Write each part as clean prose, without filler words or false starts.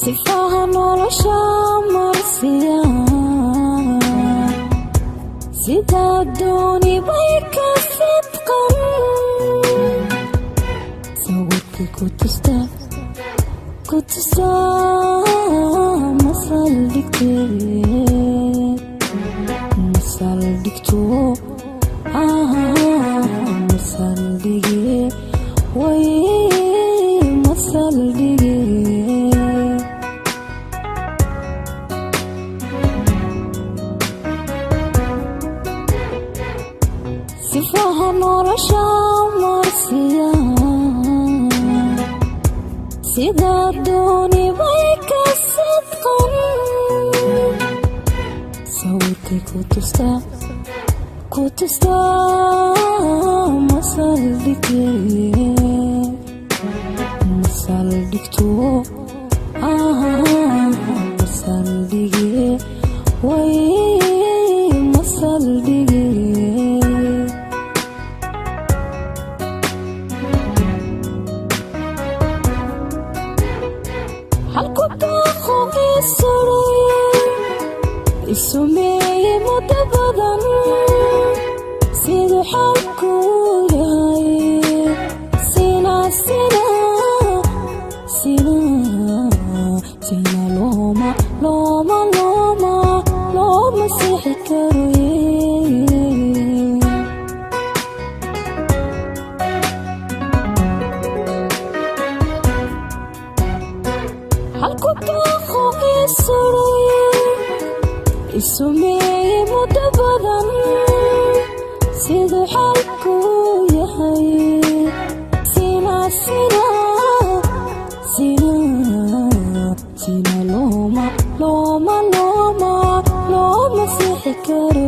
sifaha nolosha marsiya sida dooni bay ka sidqan sawirkii ku tusta masaldhigto masaldhige way masaldhige sifaha nolosha marsiya sida dooni bay ka sidqan sawirkii ku tusta masaldhigto masaldhige way masaldhige isumeye muddo badan siduu xalku yahay sina looma sixi karo halku daaqo isuroye isumeye muddo badan siduu xalku yahay sina looma sixi karo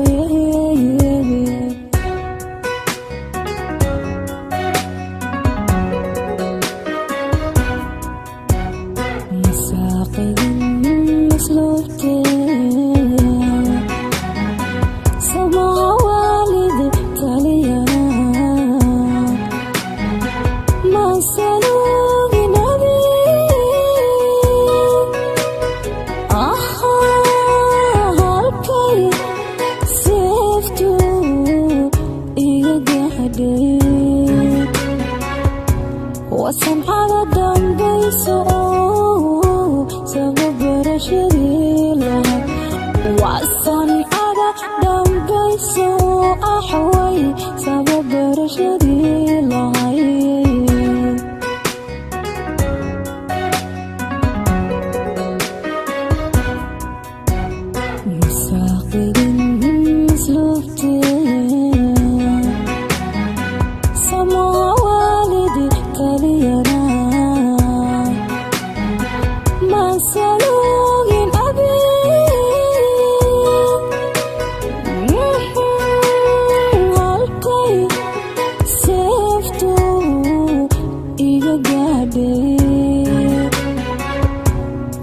وسمعة دنبيسو سبب رشديلها وسمعة دنبيسو أحوي سبب رشديلها مساقد مسلوبتي سمع والدي تلينا ما سلوغين أبي هالكي سيفتو إيجا قادي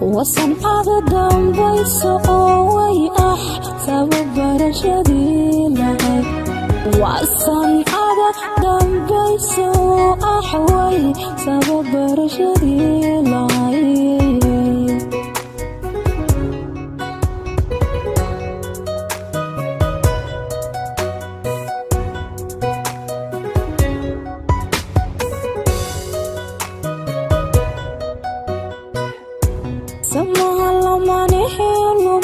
وسمعة دنبيسو وي سبب رشدي لهي وسمعة دنبيسو أحوي سبب رشدي لهي سمعها لما نحلو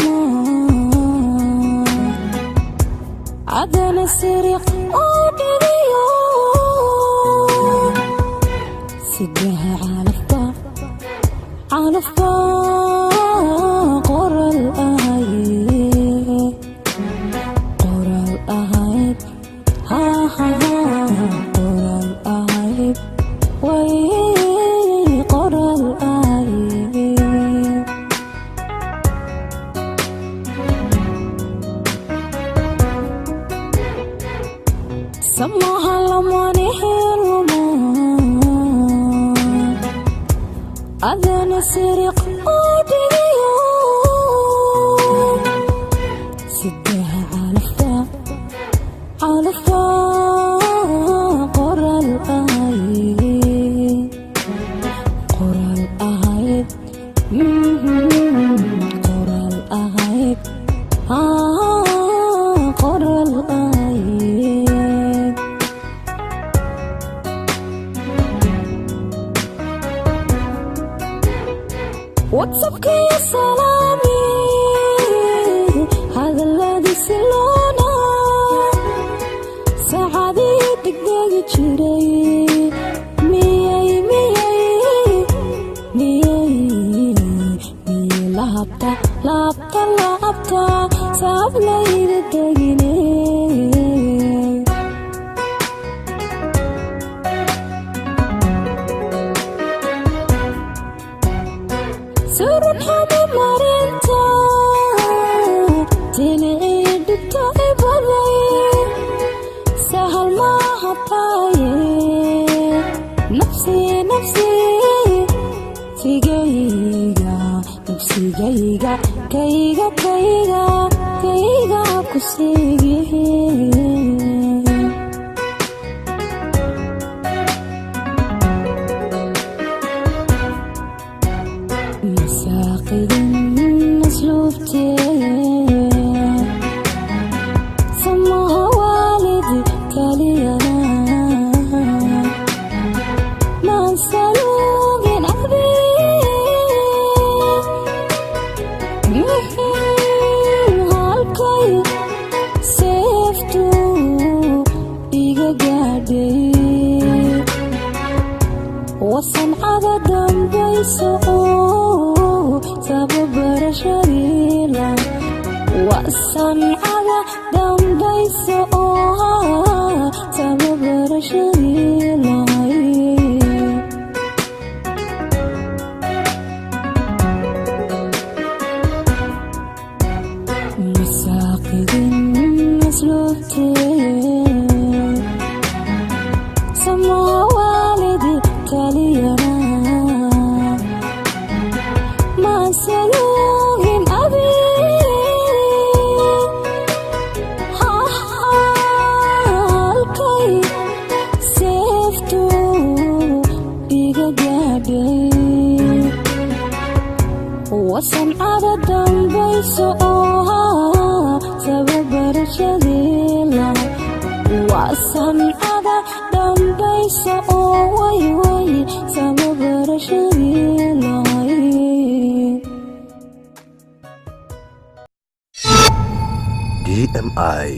عدن السرق أوديو سدها على الفا قرى الأهيب قرى الأهيب way qoral ahayd samaha lamani helmo adana siriq oo dhigayo sidaha calafta qoral ahayd qoral ahayd qoral ahayd qoral ahayd WhatsApp-kii salaami hadalladii siloona saacadii degdegi jiray miyay lahabta saab layda degine surun hama marinta tini dhibta ibaday sahal maaha taaye nafsi nafsigayga kayga ku siigihe مساقين اسلوبتي سموها والدي تالينا ما نسالوغين عبي هالكي سيفتو إيجا قادي وصنعة دنبيسو tababarashadiila waa sancada dambaysa oo tababarashadiila masaaqidin asluubtee samoha waalidi taliyana سلوهم أبي هالكي سيفتو إيجا قادي وصنعة دنبيسوها سبب رشديلا وصنعة دنبيسوها وي سبب رشديلا DMI